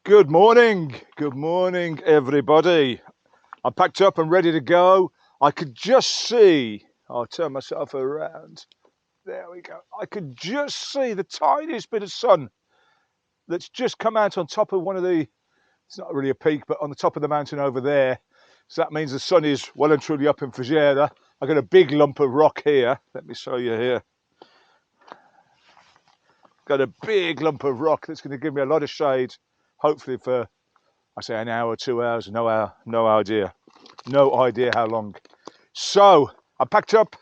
Good morning everybody. I'm packed up and ready to go. I could just see, I'll turn myself around. There we go. I could just see the tiniest bit of sun that's just come out on top of one of the, it's not really a peak, but on the top of the mountain over there. So that means the sun is well and truly up in Fujairah. I've got a big lump of rock here. Let me show you here. Got a big lump of rock that's going to give me a lot of shade, hopefully for, I say, an hour, 2 hours, no idea how long. So I packed up,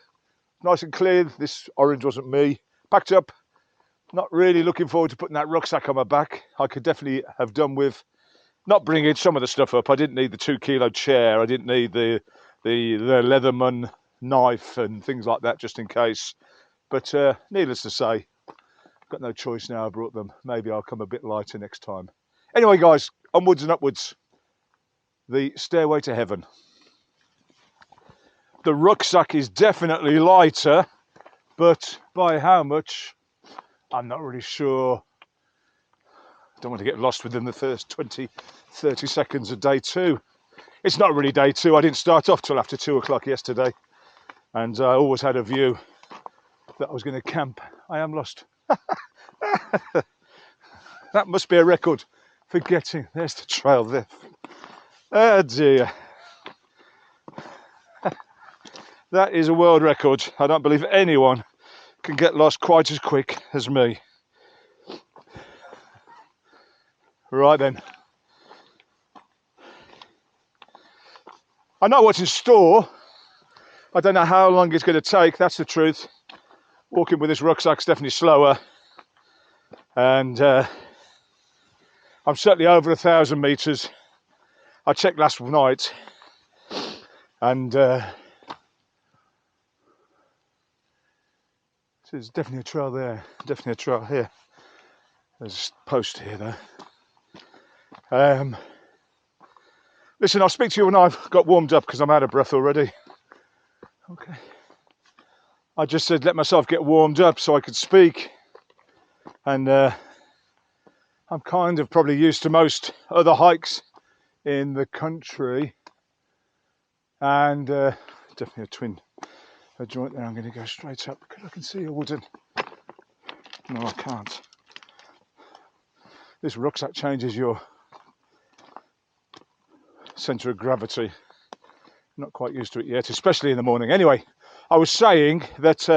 nice and clear. This orange wasn't me. Packed up, not really looking forward to putting that rucksack on my back. I could definitely have done with not bringing some of the stuff up. I didn't need the 2 kilo chair. I didn't need the Leatherman knife and things like that, just in case. But needless to say, got no choice now. I brought them. Maybe I'll come a bit lighter next time. Anyway, guys, onwards and upwards. The stairway to heaven. The rucksack is definitely lighter, but by how much, I'm not really sure. I don't want to get lost within the first 20, 30 seconds of day 2. It's not really day 2. I didn't start off till after 2 o'clock yesterday, and I always had a view that I was going to camp. I am lost. That must be a record for getting. There's the trail there. Oh dear. That is a world record. I don't believe anyone can get lost quite as quick as me. Right then. I know what's in store. I don't know how long it's going to take, that's the truth. Walking with this rucksack's definitely slower. And I'm certainly over 1,000 meters. I checked last night, and there's definitely a trail there, definitely a trail here. There's a post here though. Listen, I'll speak to you when I've got warmed up because I'm out of breath already. Okay. I just said let myself get warmed up so I could speak, and I'm kind of probably used to most other hikes in the country, and definitely a joint there. I'm going to go straight up because I can see a wooden. No, I can't. This rucksack changes your centre of gravity. Not quite used to it yet, especially in the morning. Anyway, I was saying that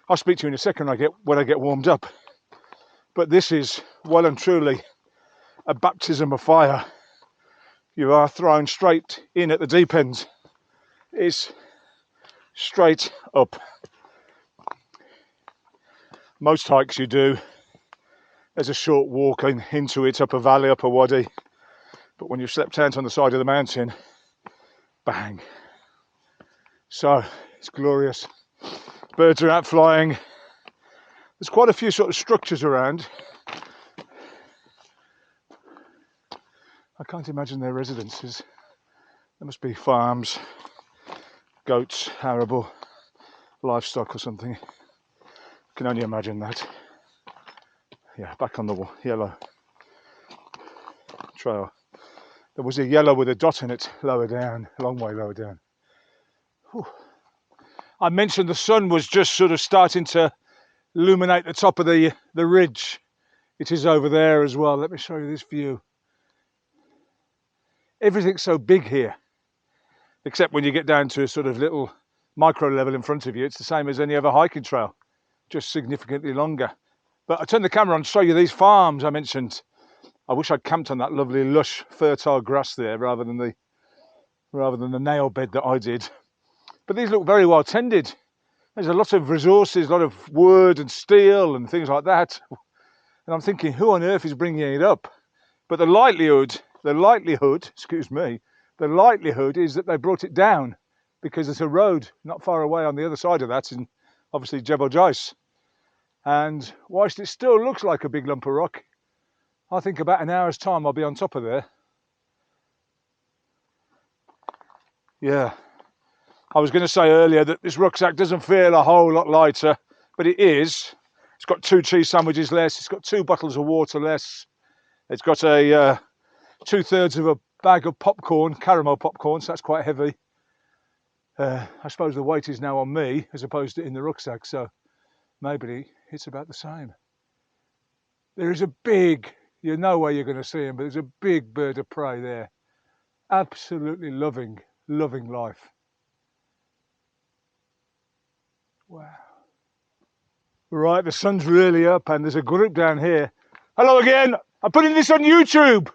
I'll speak to you in a second when I get warmed up. But this is well and truly a baptism of fire. You are thrown straight in at the deep end. It's straight up. Most hikes you do, there's a short walk into it, up a valley, up a wadi. But when you've slept out on the side of the mountain, bang. So it's glorious. Birds are out flying. There's quite a few sort of structures around. I can't imagine their residences. There must be farms, goats, arable, livestock or something. I can only imagine that. Yeah, back on the yellow trail. There was a yellow with a dot in it lower down, a long way lower down. Whew. I mentioned the sun was just sort of starting to illuminate the top of the ridge. It is over there as well. Let me show you this view. Everything's so big here, except when you get down to a sort of little micro level in front of you, it's the same as any other hiking trail, just significantly longer. But I turned the camera on to show you these farms I mentioned. I wish I'd camped on that lovely lush fertile grass there rather than the nail bed that I did. But these look very well tended. There's a lot of resources, a lot of wood and steel and things like that. And I'm thinking, who on earth is bringing it up? But the likelihood is that they brought it down because there's a road not far away on the other side of that, in obviously Jebel Jais. And whilst it still looks like a big lump of rock, I think about an hour's time I'll be on top of there. Yeah. I was going to say earlier that this rucksack doesn't feel a whole lot lighter, but it is. It's got 2 cheese sandwiches less, it's got 2 bottles of water less, It's got a 2/3 of a bag of popcorn, caramel popcorn, so that's quite heavy. I suppose the weight is now on me as opposed to in the rucksack, so maybe it's about the same. There is a big, you know where you're going to see him, but there's a big bird of prey there. Absolutely loving life. Wow. Right, the sun's really up and there's a group down here. Hello again, I'm putting this on YouTube.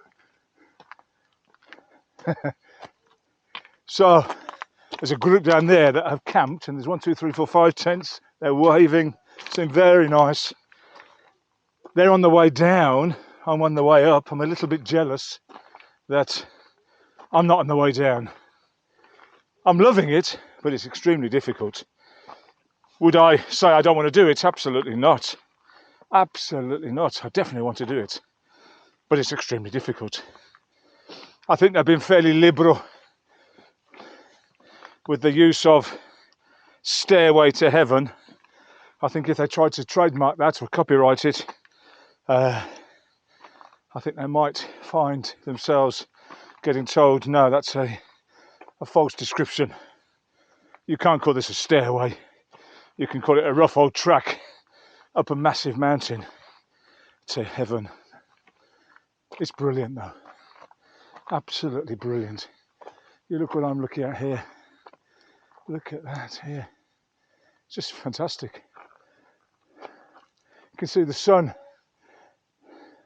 So there's a group down there that have camped, and there's 1, 2, 3, 4, 5 tents. They're waving, seem very nice. They're on the way down, I'm on the way up. I'm a little bit jealous that I'm not on the way down. I'm loving it, but it's extremely difficult. Would I say I don't want to do it? Absolutely not. Absolutely not. I definitely want to do it, but it's extremely difficult. I think they've been fairly liberal with the use of Stairway to Heaven. I think if they tried to trademark that or copyright it, I think they might find themselves getting told, no, that's a false description. You can't call this a stairway. You can call it a rough old track up a massive mountain to heaven. It's brilliant though. Absolutely brilliant. You look what I'm looking at here. Look at that here. It's just fantastic. You can see the sun,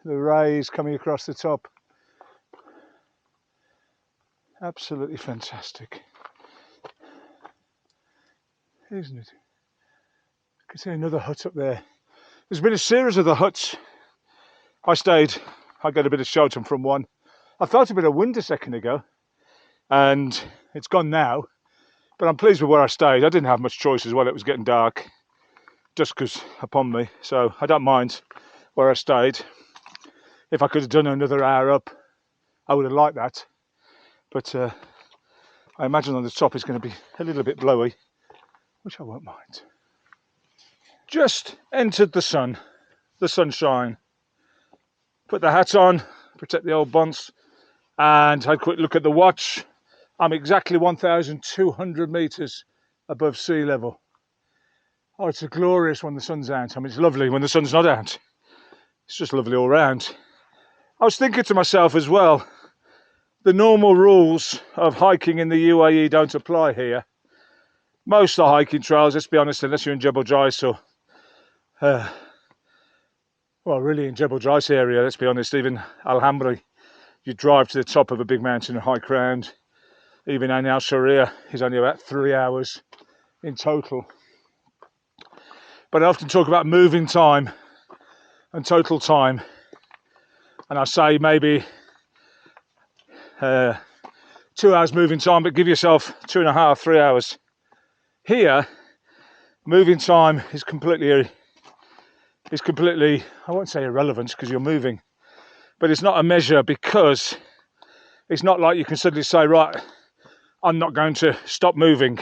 the rays coming across the top. Absolutely fantastic. Isn't it? You can see another hut up there. There's been a series of the huts. I got a bit of shelter from one. I felt a bit of wind a second ago and it's gone now, but I'm pleased with where I stayed. I didn't have much choice as well. It was getting dark, dusk was upon me, so I don't mind where I stayed. If I could have done another hour up, I would have liked that, but I imagine on the top it's going to be a little bit blowy, which I won't mind. Just entered the sunshine. Put the hat on, protect the old bonds, and had a quick look at the watch. I'm exactly 1,200 meters above sea level. Oh, it's glorious when the sun's out. I mean, it's lovely when the sun's not out. It's just lovely all round. I was thinking to myself as well, the normal rules of hiking in the UAE don't apply here. Most of the hiking trails, let's be honest, unless you're in Jebel Jais or well, really in Jebel Jais area, let's be honest, even Alhambra, you drive to the top of a big mountain and hike round. Even Al Sharia is only about 3 hours in total. But I often talk about moving time and total time. And I say maybe 2 hours moving time, but give yourself 2.5, 3 hours. Here, moving time is completely, I won't say irrelevant because you're moving, but it's not a measure because it's not like you can suddenly say, right, I'm not going to stop moving.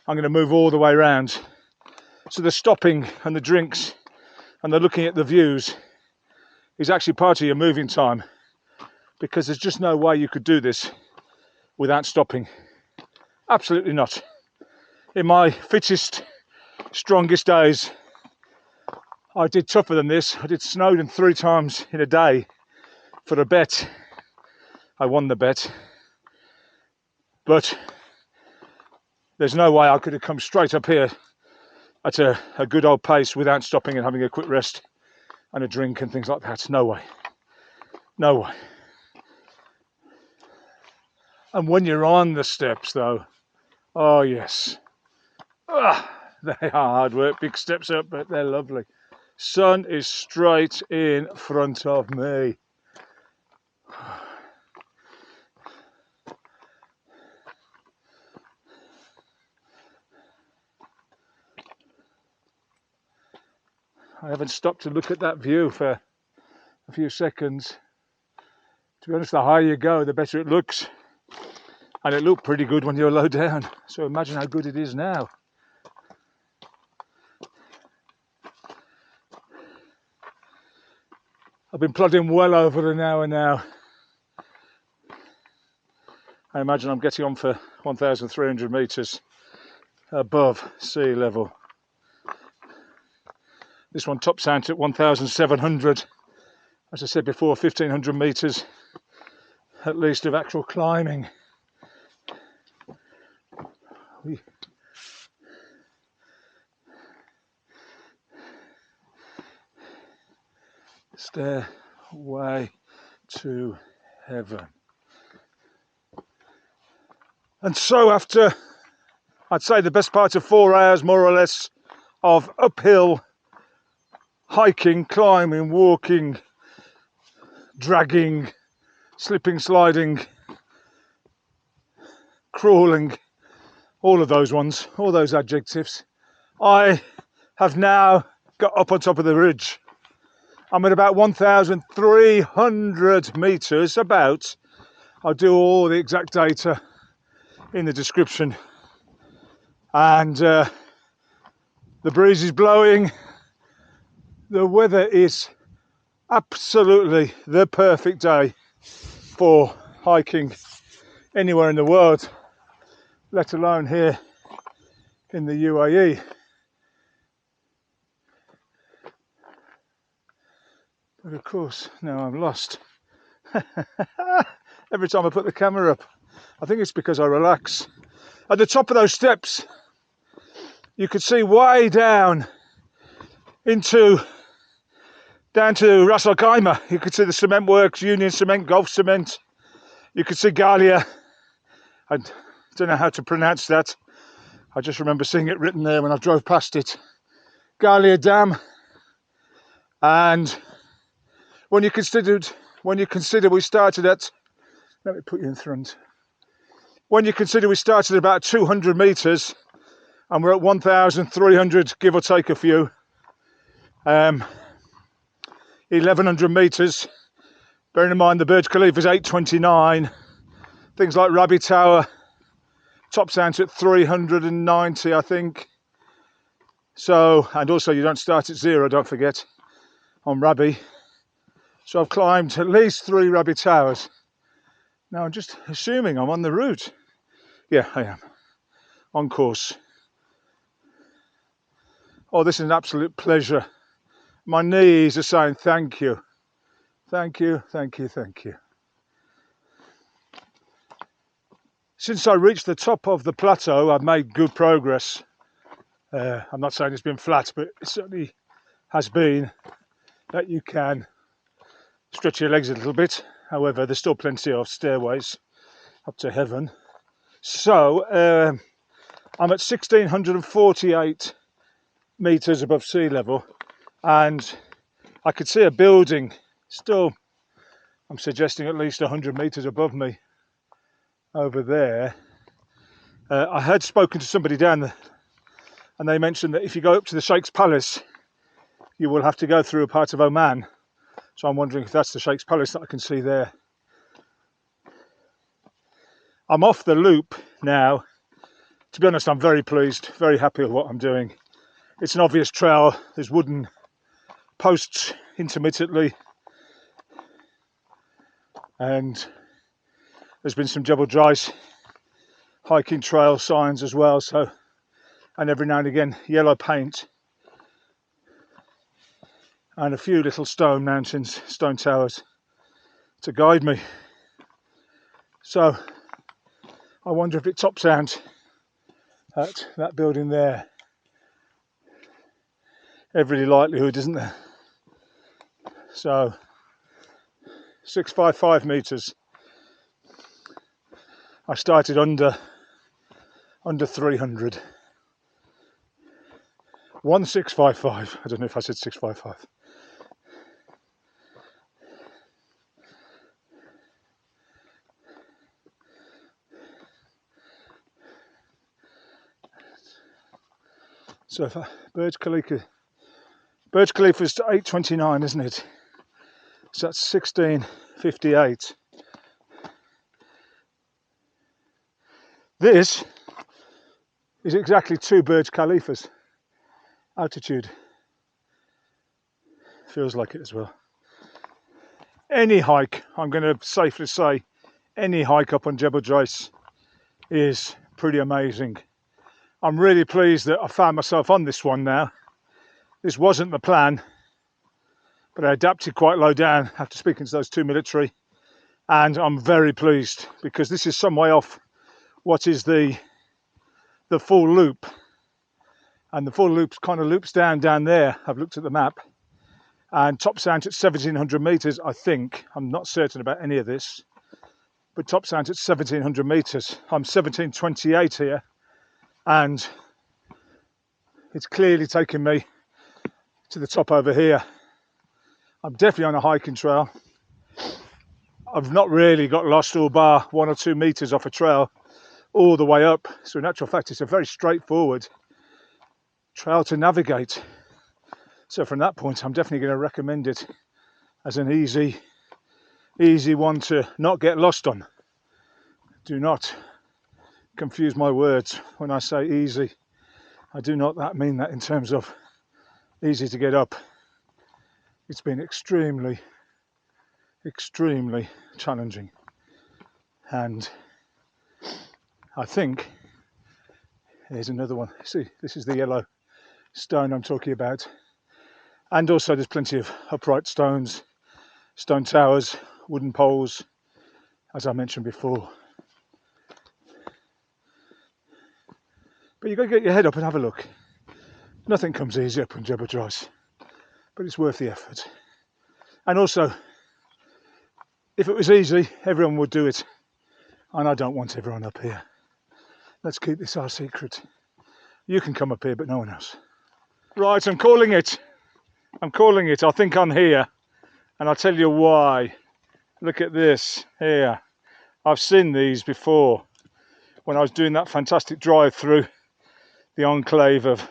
I'm going to move all the way around. So the stopping and the drinks and the looking at the views is actually part of your moving time, because there's just no way you could do this without stopping. Absolutely not. In my fittest, strongest days, I did tougher than this. I did Snowdon 3 times in a day for a bet. I won the bet. But there's no way I could have come straight up here at a good old pace without stopping and having a quick rest and a drink and things like that. No way. No way. And when you're on the steps though, oh yes. They are hard work, big steps up, but they're lovely. Sun is straight in front of me. I haven't stopped to look at that view for a few seconds. To be honest, the higher you go, the better it looks. And it looked pretty good when you're low down. So imagine how good it is now. I've been plodding well over an hour now. I imagine I'm getting on for 1,300 metres above sea level. This one tops out at 1,700. As I said before, 1,500 metres at least of actual climbing. Stairway to heaven. And so after, I'd say the best part of 4 hours more or less of uphill hiking, climbing, walking, dragging, slipping, sliding, crawling, all of those ones, all those adjectives, I have now got up on top of the ridge. I'm at about 1,300 metres, about. I'll do all the exact data in the description. And the breeze is blowing. The weather is absolutely the perfect day for hiking anywhere in the world, let alone here in the UAE. But of course, now I'm lost. Every time I put the camera up, I think it's because I relax. At the top of those steps, you could see way down to Ras Al Khaimah. You could see the cement works, Union Cement, Gulf Cement. You could see Galia. I don't know how to pronounce that. I just remember seeing it written there when I drove past it. Galia Dam. And when you consider we started at, let me put you in front. When you consider we started at about 200 metres and we're at 1,300, give or take a few, 1,100 metres. Bearing in mind the Burj Khalifa is 829. Things like Rabbi Tower tops out at 390, I think. So, and also you don't start at 0, don't forget, on Rabbi. So I've climbed at least 3 Rabbi Towers. Now I'm just assuming I'm on the route. Yeah, I am. On course. Oh, this is an absolute pleasure. My knees are saying thank you. Thank you, thank you, thank you. Since I reached the top of the plateau, I've made good progress. I'm not saying it's been flat, but it certainly has been that you can stretch your legs a little bit. However, there's still plenty of stairways up to heaven. So I'm at 1,648 metres above sea level, and I could see a building still, I'm suggesting at least 100 metres above me over there. I had spoken to somebody down there, and they mentioned that if you go up to the Sheikh's Palace, you will have to go through a part of Oman. So I'm wondering if that's the Sheikh's Palace that I can see there. I'm off the loop now. To be honest, I'm very pleased, very happy with what I'm doing. It's an obvious trail. There's wooden posts intermittently. And there's been some Jebel Jais hiking trail signs as well. So, and every now and again, yellow paint. And a few little stone mountains, stone towers to guide me. So I wonder if it tops out at that building there. Every likelihood, isn't there? So 655 metres. I started under 300. 1655. I don't know if I said 655. So if Burj Khalifa's 829, isn't it? So that's 1658. This is exactly 2 Burj Khalifas altitude. Feels like it as well. any hike, I'm going to safely say, any hike up on Jebel Jais is pretty amazing. I'm really pleased that I found myself on this one now. This wasn't the plan, but I adapted quite low down after speaking to those two military, and I'm very pleased because this is some way off what is the full loop, and the full loop kind of loops down there. I've looked at the map, and tops out at 1700 meters, I think. I'm not certain about any of this, but tops out at 1700 meters. I'm 1728 here, and it's clearly taking me to the top over here. I'm definitely on a hiking trail. I've not really got lost all bar 1 or 2 meters off a trail all the way up. So in actual fact, it's a very straightforward trail to navigate. So from that point, I'm definitely going to recommend it as an easy one to not get lost on. Do not confuse my words when I say easy. I do not mean that in terms of easy to get up. It's been extremely challenging, and I think here's another one. See, this is the yellow stone I'm talking about, and also there's plenty of upright stones, stone towers, wooden poles, as I mentioned before. But you've got to get your head up and have a look. Nothing comes easy up on Jebel Jais, but it's worth the effort. And also, if it was easy, everyone would do it. And I don't want everyone up here. Let's keep this our secret. You can come up here, but no one else. Right, I'm calling it. I think I'm here. And I'll tell you why. Look at this here. I've seen these before when I was doing that fantastic drive through the enclave of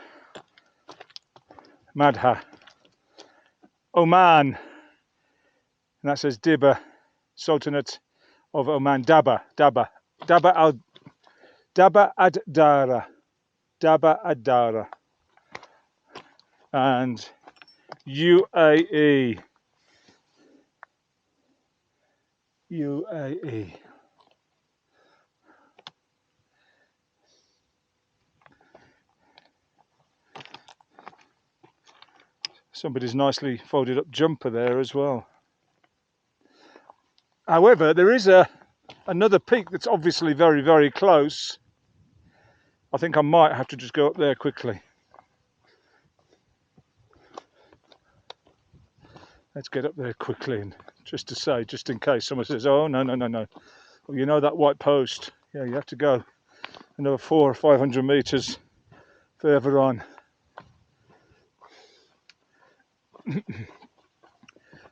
Madha, Oman. And that says Dibba, Sultanate of Oman, Daba ad-Dara, and UAE. Somebody's nicely folded up jumper there as well. However, there is another peak that's obviously very, very close. I think I might have to just go up there quickly. Let's get up there quickly, and just in case someone says, oh, no. Well, you know that white post? Yeah, you have to go another 400 or 500 meters further on.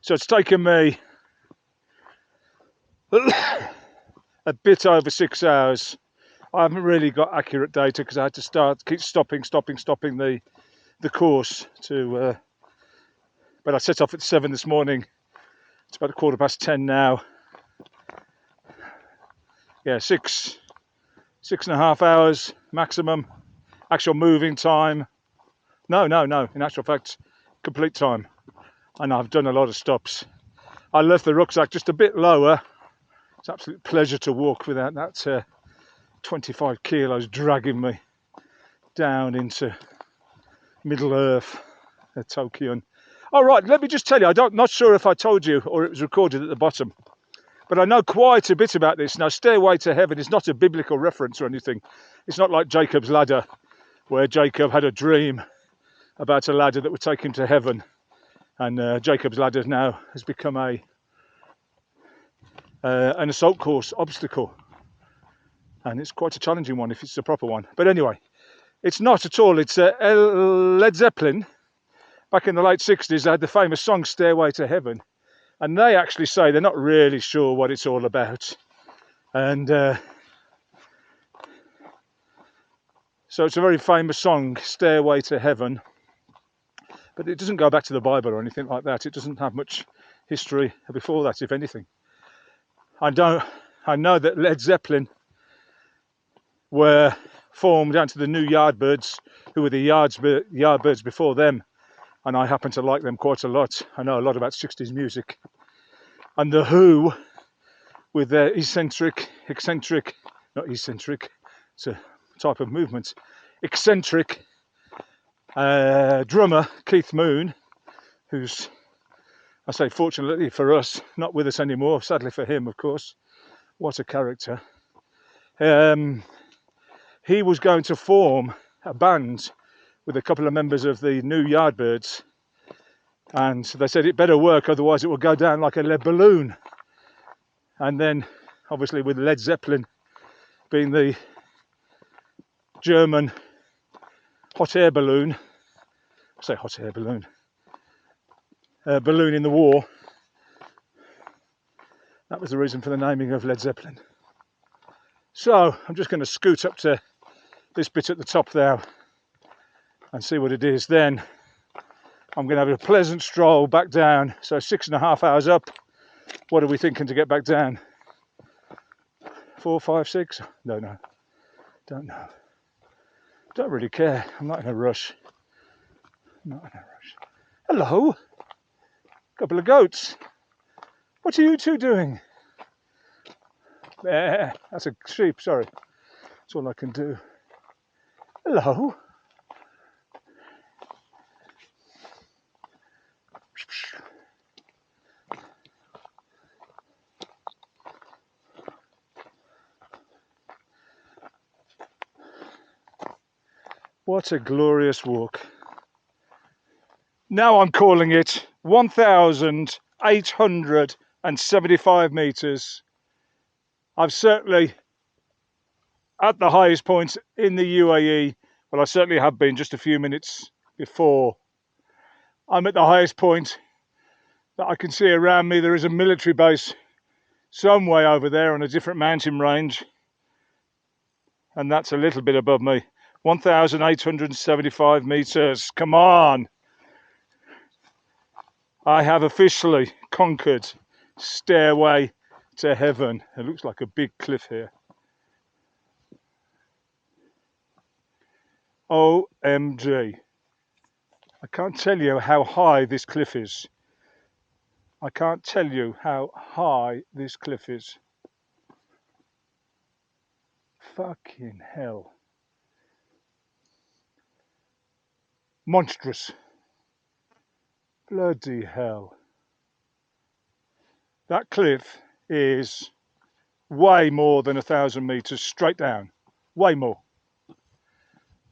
So it's taken me a bit over 6 hours. I haven't really got accurate data because I had to keep stopping the course to. But I set off at 7 this morning. It's about 10:15 now. Yeah, 6.5 hours maximum. Actual moving time. No. In actual fact, complete time. And I've done a lot of stops. I left the rucksack just a bit lower. It's an absolute pleasure to walk without that 25 kilos dragging me down into Middle Earth at Tokyo. All right, let me just tell you, not sure if I told you or it was recorded at the bottom, but I know quite a bit about this. Now, Stairway to Heaven is not a biblical reference or anything. It's not like Jacob's ladder, where Jacob had a dream about a ladder that would take him to heaven. And Jacob's ladder now has become an assault course obstacle. And it's quite a challenging one if it's the proper one. But anyway, it's not at all. It's Led Zeppelin. Back in the late 60s, they had the famous song Stairway to Heaven. And they actually say they're not really sure what it's all about. And so it's a very famous song, Stairway to Heaven. But it doesn't go back to the Bible or anything like that. It doesn't have much history before that, if anything. I know that Led Zeppelin were formed down to the New Yardbirds, who were the Yardbirds before them. And I happen to like them quite a lot. I know a lot about 60s music. And the Who, with their it's a type of movement, eccentric drummer Keith Moon, who's, I say fortunately for us, not with us anymore, sadly for him of course, what a character. He was going to form a band with a couple of members of the new Yardbirds, and they said it better work, otherwise it will go down like a lead balloon. And then obviously with Led Zeppelin being the German hot air balloon, I say hot air balloon, balloon in the war, that was the reason for the naming of Led Zeppelin. So I'm just going to scoot up to this bit at the top there and see what it is. Then I'm going to have a pleasant stroll back down. So 6.5 hours up. What are we thinking to get back down? 4, 5, 6? No, don't know. Don't really care. I'm not in a rush. Hello, couple of goats. What are you two doing? That's a sheep, sorry. That's all I can do. Hello. What a glorious walk. Now I'm calling it 1,875 metres. I've certainly, at the highest point in the UAE, well I certainly have been just a few minutes before, I'm at the highest point that I can see around me. There is a military base some way over there on a different mountain range, and that's a little bit above me. 1,875 metres, come on! I have officially conquered Stairway to Heaven. It looks like a big cliff here. OMG. I can't tell you how high this cliff is. I can't tell you how high this cliff is. Fucking hell. Monstrous. Bloody hell. That cliff is way more than 1,000 metres straight down. Way more.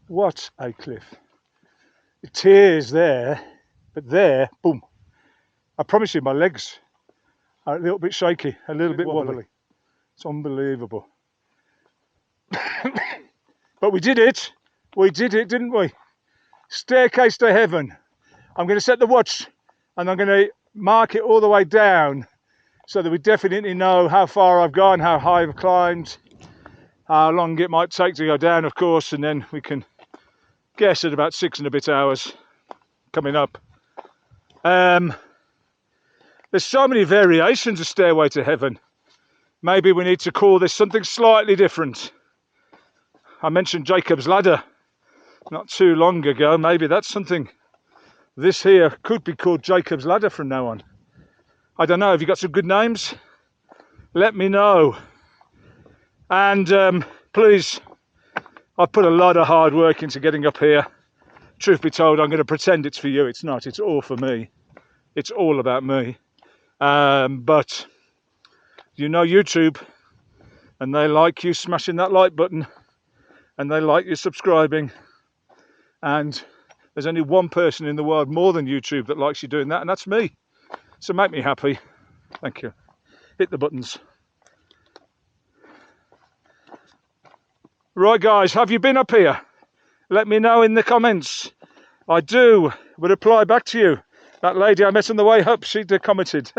What a cliff. It tears there, but there, boom. I promise you my legs are a little bit shaky, a little bit wobbly. It's unbelievable. But we did it. We did it, didn't we? Staircase to heaven. I'm going to set the watch and I'm going to mark it all the way down so that we definitely know how far I've gone, how high I've climbed, how long it might take to go down, of course, and then we can guess at about 6 and a bit hours coming up. There's so many variations of Stairway to Heaven. Maybe we need to call this something slightly different. I mentioned Jacob's Ladder not too long ago. Maybe that's something. This here could be called Jacob's Ladder from now on. I don't know. Have you got some good names? Let me know. And please, I've put a lot of hard work into getting up here. Truth be told, I'm going to pretend it's for you. It's not. It's all for me. It's all about me. But you know YouTube, and they like you smashing that like button, and they like you subscribing. And there's only one person in the world more than YouTube that likes you doing that, and that's me. So make me happy. Thank you. Hit the buttons. Right guys, have you been up here? Let me know in the comments. I will reply back to you. That lady I met on the way up, she commented.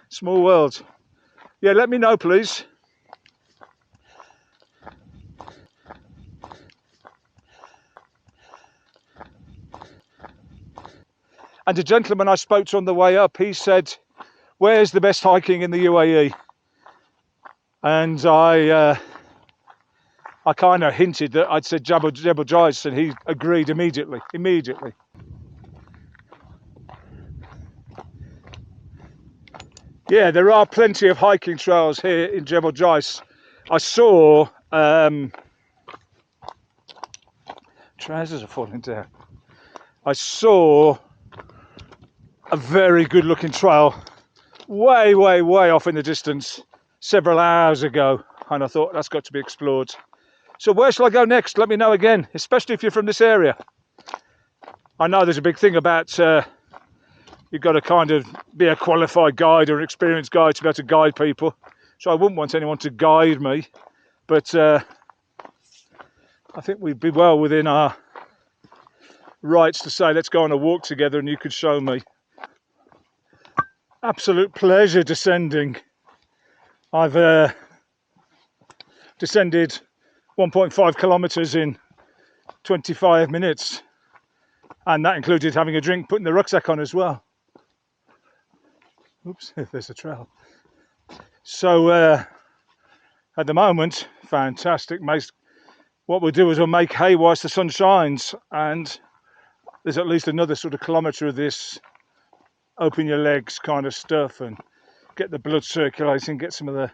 Small world. Yeah, let me know please. And a gentleman I spoke to on the way up, he said, where's the best hiking in the UAE? And I kind of hinted that I'd said Jebel Jais, and he agreed immediately. Yeah, there are plenty of hiking trails here in Jebel Jais. I saw trousers are falling down. I saw a very good looking trail way off in the distance several hours ago, and I thought that's got to be explored. So where shall I go next? Let me know again, especially if you're from this area. I know there's a big thing about you've got to kind of be a qualified guide or an experienced guide to be able to guide people. So I wouldn't want anyone to guide me, but I think we'd be well within our rights to say, let's go on a walk together and you could show me. Absolute pleasure descending. I've descended 1.5 kilometers in 25 minutes, and that included having a drink, putting the rucksack on as well. Oops, there's a trail. So at the moment, fantastic. What we'll do is we'll make hay whilst the sun shines, and there's at least another sort of kilometre of this open your legs kind of stuff and get the blood circulating, get some of the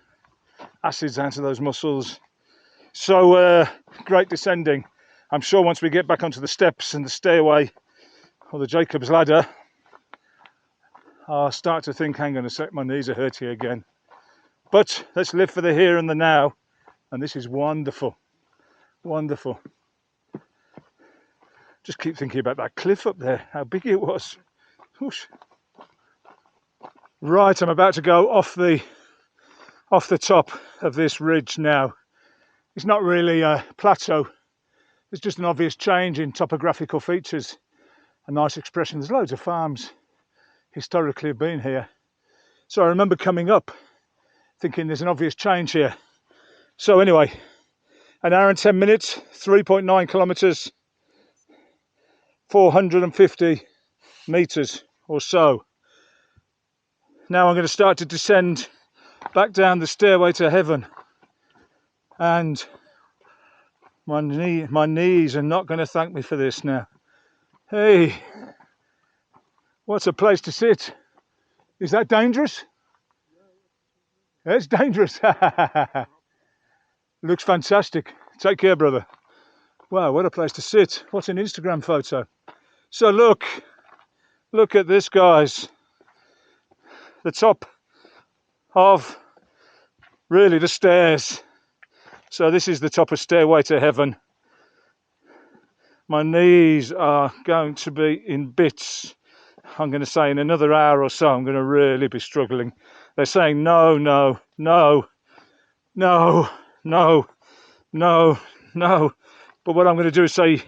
acids out of those muscles. So great descending. I'm sure once we get back onto the steps and the stairway or the Jacob's ladder, I'll start to think, hang on a sec, my knees are hurting again. But let's live for the here and the now, and this is wonderful, wonderful. Just keep thinking about that cliff up there, how big it was. Whoosh. Right, I'm about to go off the top of this ridge now. It's not really a plateau. There's just an obvious change in topographical features. A nice expression. There's loads of farms historically have been here. So I remember coming up thinking there's an obvious change here. So anyway, an hour and 10 minutes, 3.9 kilometers, 450 meters or so. Now I'm going to start to descend back down the stairway to heaven, and my knees are not going to thank me for this now. Hey, what's a place to sit? Is that dangerous? It's dangerous. Looks fantastic. Take care, brother. Wow, what a place to sit. What's an Instagram photo? So look at this, guys. The top of really the stairs. So this is the top of Stairway to Heaven. My knees are going to be in bits. I'm going to say in another hour or so, I'm going to really be struggling. They're saying no, no, no, no, no, no, no. But what I'm going to do is say,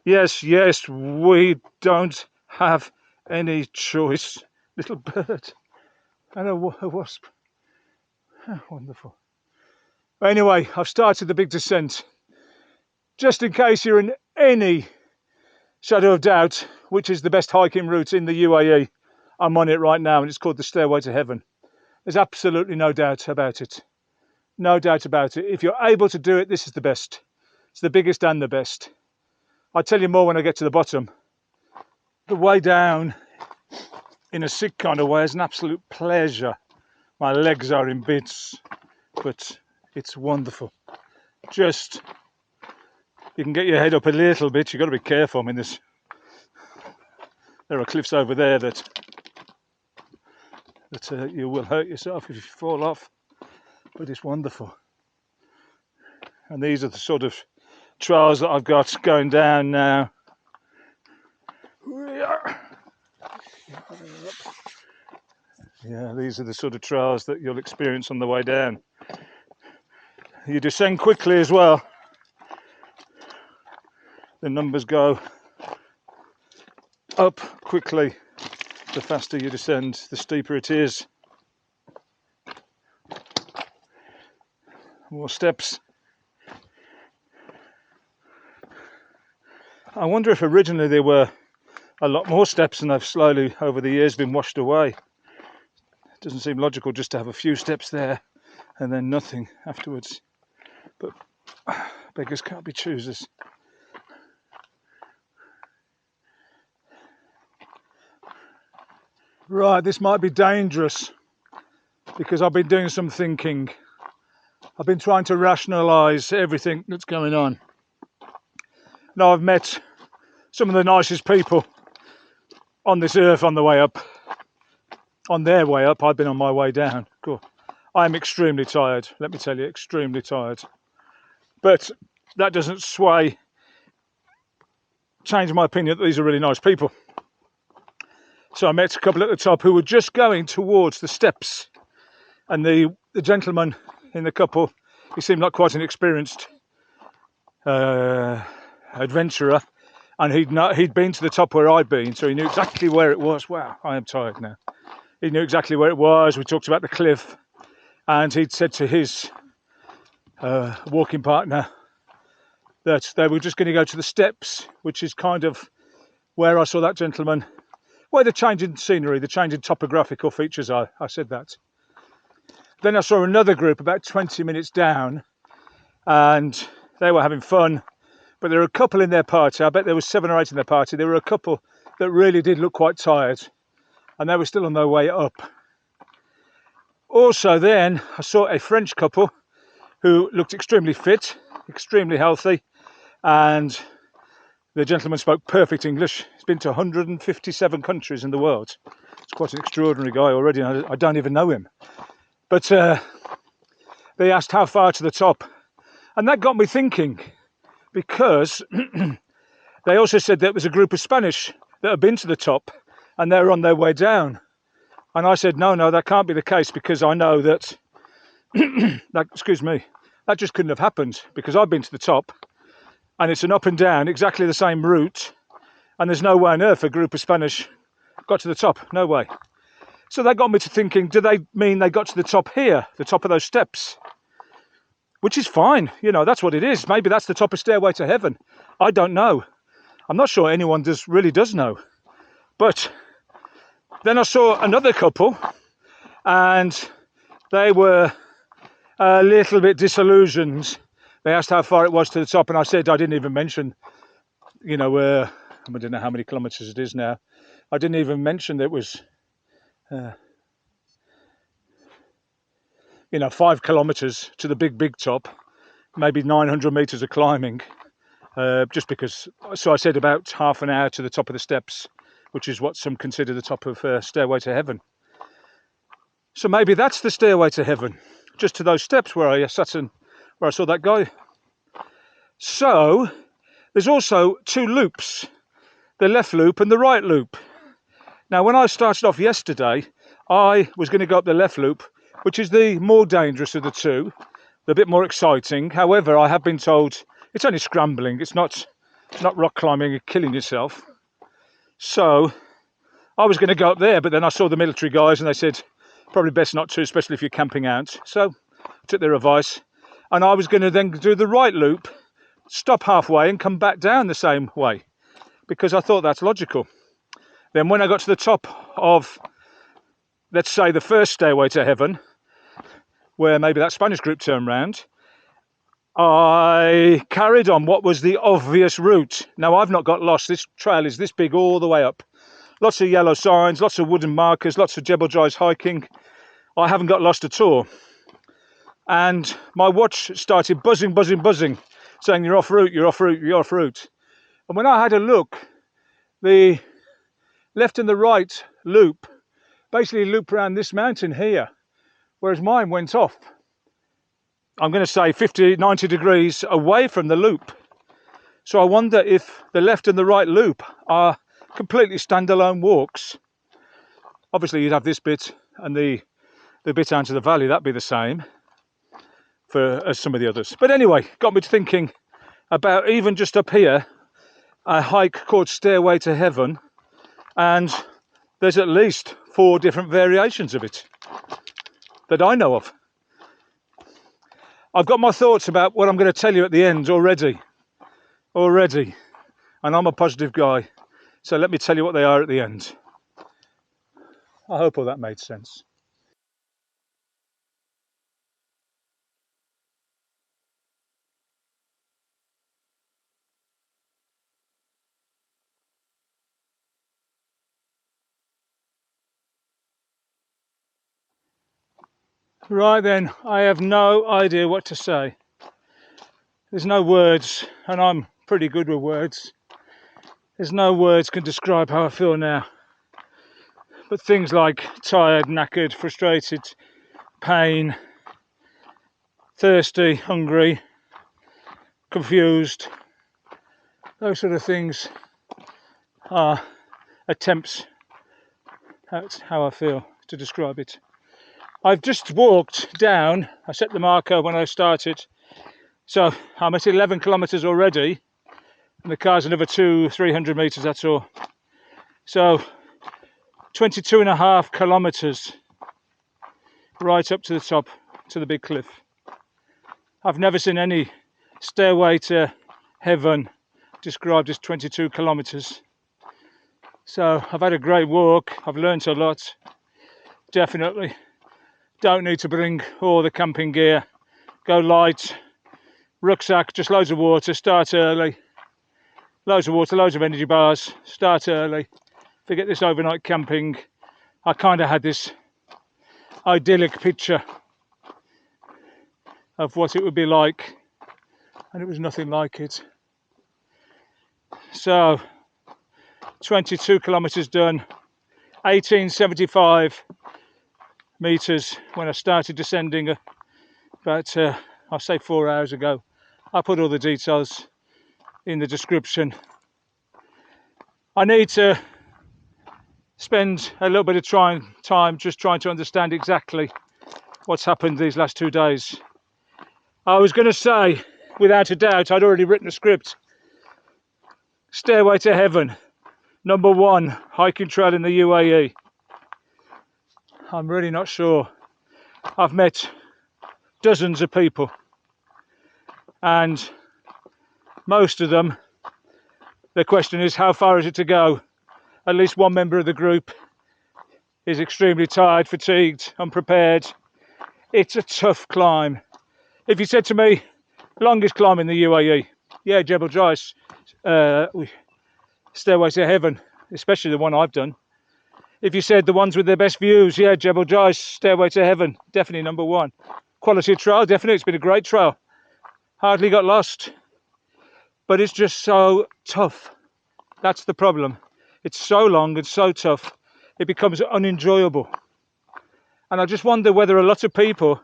yes, yes, we don't have any choice. Little bird and a wasp. Oh, wonderful. Anyway, I've started the big descent. Just in case you're in any shadow of doubt, which is the best hiking route in the UAE, I'm on it right now, and it's called the Stairway to Heaven. There's absolutely no doubt about it. No doubt about it. If you're able to do it, this is the best. It's the biggest and the best. I'll tell you more when I get to the bottom. The way down, in a sick kind of way, is an absolute pleasure. My legs are in bits, but it's wonderful. Just, you can get your head up a little bit. You've got to be careful. I mean, there are cliffs over there that you will hurt yourself if you fall off, but it's wonderful. And these are the sort of trails that I've got going down now. Yeah, these are the sort of trails that you'll experience on the way down. You descend quickly as well. The numbers go up quickly. The faster you descend, the steeper it is. More steps. I wonder if originally there were a lot more steps and they've slowly over the years been washed away. It doesn't seem logical just to have a few steps there and then nothing afterwards. But beggars can't be choosers. Right, this might be dangerous. because I've been doing some thinking. I've been trying to rationalise everything that's going on. Now, I've met some of the nicest people on this earth on the way up. On their way up, I've been on my way down. Cool. I'm extremely tired, let me tell you, extremely tired. But that doesn't change my opinion that these are really nice people. So I met a couple at the top who were just going towards the steps. And the gentleman in the couple, he seemed like quite an experienced adventurer. And he'd been to the top where I'd been, so he knew exactly where it was. Wow, I am tired now. He knew exactly where it was. We talked about the cliff. And he'd said to his walking partner that they were just going to go to the steps, which is kind of where I saw that gentleman, where the change in scenery, the change in topographical features are. I said that. Then I saw another group about 20 minutes down, and they were having fun. But there were a couple in their party. I bet there was 7 or 8 in their party. There were a couple that really did look quite tired, and they were still on their way up. Also then, I saw a French couple who looked extremely fit, extremely healthy, and the gentleman spoke perfect English. He's been to 157 countries in the world. It's quite an extraordinary guy already. I don't even know him. But they asked how far to the top. And that got me thinking, because they also said there was a group of Spanish that had been to the top and they were on their way down. And I said, no, that can't be the case, because I know that, that just couldn't have happened, because I've been to the top and it's an up and down, exactly the same route. And there's no way on earth a group of Spanish got to the top. No way. So that got me to thinking, do they mean they got to the top here, the top of those steps? Which is fine. You know, that's what it is. Maybe that's the top of Stairway to Heaven. I don't know. I'm not sure anyone really does know. But then I saw another couple, and they were a little bit disillusioned. They asked how far it was to the top, and I said I didn't even mention, I don't know how many kilometres it is now. I didn't even mention that it was, 5 kilometres to the big top, maybe 900 metres of climbing, just because. So I said about half an hour to the top of the steps, which is what some consider the top of Stairway to Heaven. So maybe that's the Stairway to Heaven, just to those steps where I sat and where I saw that guy. So there's also 2 loops, the left loop and the right loop. Now, when I started off yesterday, I was going to go up the left loop, which is the more dangerous of the 2, a bit more exciting. However, I have been told it's only scrambling. It's not rock climbing and killing yourself. So I was going to go up there, but then I saw the military guys and they said probably best not to, especially if you're camping out. So I took their advice, and I was going to then do the right loop, stop halfway and come back down the same way, because I thought that's logical. Then when I got to the top of, let's say, the first Stairway to Heaven, where maybe that Spanish group turned round, I carried on what was the obvious route. Now, I've not got lost. This trail is this big all the way up. Lots of yellow signs, lots of wooden markers, lots of Jebel Jais hiking. I haven't got lost at all. And my watch started buzzing, saying you're off route, you're off route, you're off route. And when I had a look, the left and the right loop basically loop around this mountain here, whereas mine went off, I'm going to say 50, 90 degrees away from the loop. So I wonder if the left and the right loop are completely standalone walks. Obviously you'd have this bit and the bit down to the valley, that'd be the same as some of the others. But anyway, got me to thinking about even just up here, a hike called Stairway to Heaven, and there's at least 4 different variations of it that I know of. I've got my thoughts about what I'm going to tell you at the end already, and I'm a positive guy, so let me tell you what they are at the end. I hope all that made sense. Right then, I have no idea what to say. There's no words, and I'm pretty good with words. There's no words can describe how I feel now. But things like tired, knackered, frustrated, pain, thirsty, hungry, confused, those sort of things are attempts at how I feel to describe it. I've just walked down, I set the marker when I started, so I'm at 11 kilometres already, and the car's another 300 metres, that's all. So 22.5 kilometres right up to the top, to the big cliff. I've never seen any stairway to heaven described as 22 kilometres. So I've had a great walk, I've learnt a lot, definitely. Don't need to bring all the camping gear, go light, rucksack, just loads of water, start early. Loads of water, loads of energy bars, start early. Forget this overnight camping. I kind of had this idyllic picture of what it would be like, and it was nothing like it. So 22 kilometres done, 1875 metres when I started descending about I'll say 4 hours ago. I'll put all the details in the description. I need to spend a little bit of time just trying to understand exactly what's happened these last 2 days. I was going to say, without a doubt, I'd already written a script. Stairway to Heaven, #1 hiking trail in the UAE. I'm really not sure. I've met dozens of people, and most of them, the question is, how far is it to go? At least one member of the group is extremely tired, fatigued, unprepared. It's a tough climb. If you said to me, longest climb in the UAE, yeah, Jebel Jais, Stairway to Heaven, especially the one I've done. If you said the ones with their best views, yeah, Jebel Jais, Stairway to Heaven, definitely #1. Quality of trail, definitely, it's been a great trail. Hardly got lost. But it's just so tough. That's the problem. It's so long and so tough, it becomes unenjoyable. And I just wonder whether a lot of people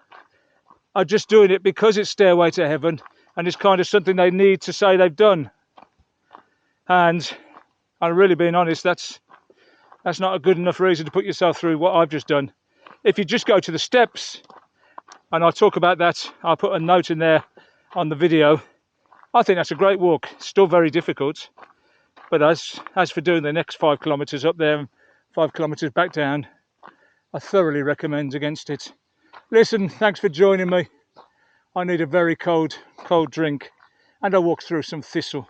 are just doing it because it's Stairway to Heaven and it's kind of something they need to say they've done. And I'm really being honest, that's not a good enough reason to put yourself through what I've just done. If you just go to the steps, and I'll talk about that, I'll put a note in there on the video, I think that's a great walk. It's still very difficult, but as for doing the next 5 kilometres up there and 5 kilometres back down, I thoroughly recommend against it. Listen, thanks for joining me. I need a very cold drink, and I'll walk through some thistle.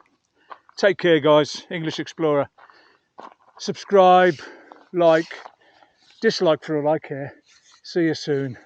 Take care, guys. English Explorer. Subscribe, like, dislike for all I care. See you soon.